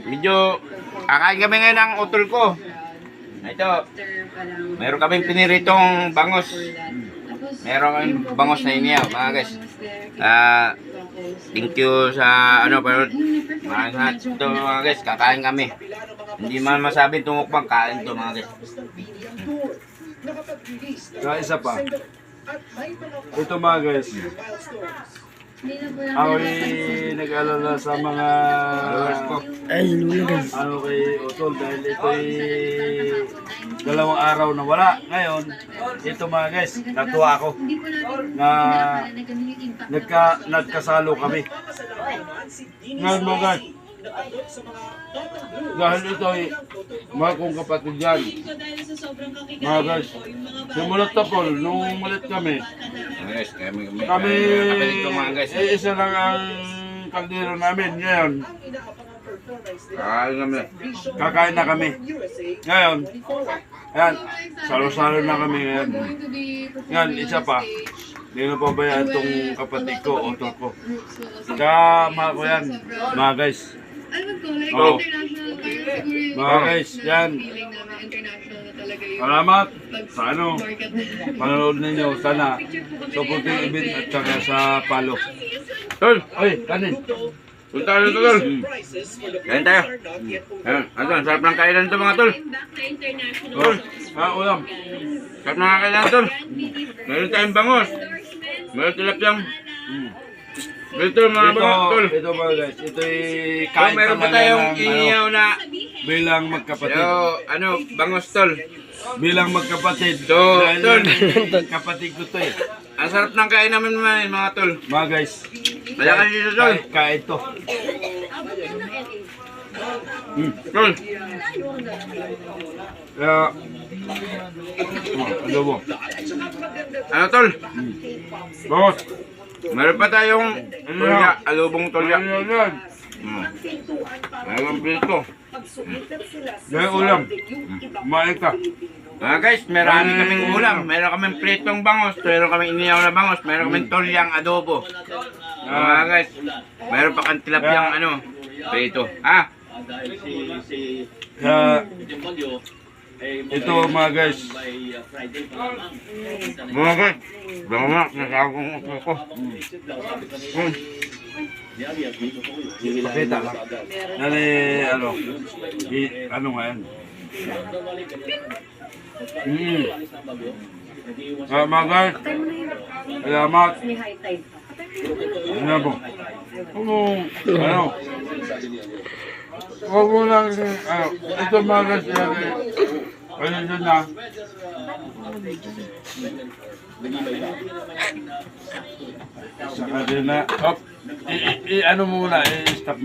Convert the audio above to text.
medyo kakain kami ngayon ng utol ko. Ito, meron kaming piniritong bangos. Meron kaming bangos na iniyaw, mga guys. Thank you sa ano, pero mga guys, kakain kami. Hindi man masabi tumukbang, kain to mga guys. Isa pa. Ito mga guys. Ako'y nag-alala sa mga ano kay Utol dahil ito'y 2 araw na wala. Ngayon, ito mga guys, natuwa ako na nagkasalo kami. Ngayon mga guys, dahil ito'y mga kong kapatid yan. Mga guys, simulat tapol, nung umalit kami, isa lang ang kaldero namin. Ngayon, kakain na kami. Ngayon, yan, salo-salo na kami ngayon. Yan, isa pa, hindi na pabayaan itong kapatid ko, Utol ko. Kaya mga ko yan, mga guys. Oh. Mga guys, yan. Salamat sa ano, panonood ninyo. Sana supporting event at saka sa palo. Tol! Oy, kanin! Punta tayo, tol! Kain tayo! Ano, sarap ng kainan ito mga tol! Tol! Ulam! Sarap ng kainan tol! Meron tayong bangos! Meron tilapyang! Ito mga bangos tol! Ito mga guys, ito'y kain meron pa tayong iniyaw na bilang magkapatid. Ano, bangos tol! Bilang magkapatid. Tol! Kapatid ko to eh. Ang sarap ng kain namin mga tol! Mga guys, Malakan dito tol! kain to. Tol! Kaya, adobo. Ano tol? Bangos! Meron pa tayong tulya, alubong tulya. Yan. Meron prito. Yan ulam. Kumain ka. Guys, meron kaming ulam. Meron kaming pritong bangos. Meron kaming iniyaw na bangos. Meron kaming tulyang adobo. Guys, meron pa kang tilapyang ano, prito. Kaya, ito mga guys. Mga guys, bangamak, nasakong upo ko. Pakita lang. Nani, ano, ano nga yan? Mga guys, salamat. Ano po? Ano? Huwag mo lang, ano, ito mga guys, ano dyan na? Saka din na, ano muna, i-stop mo.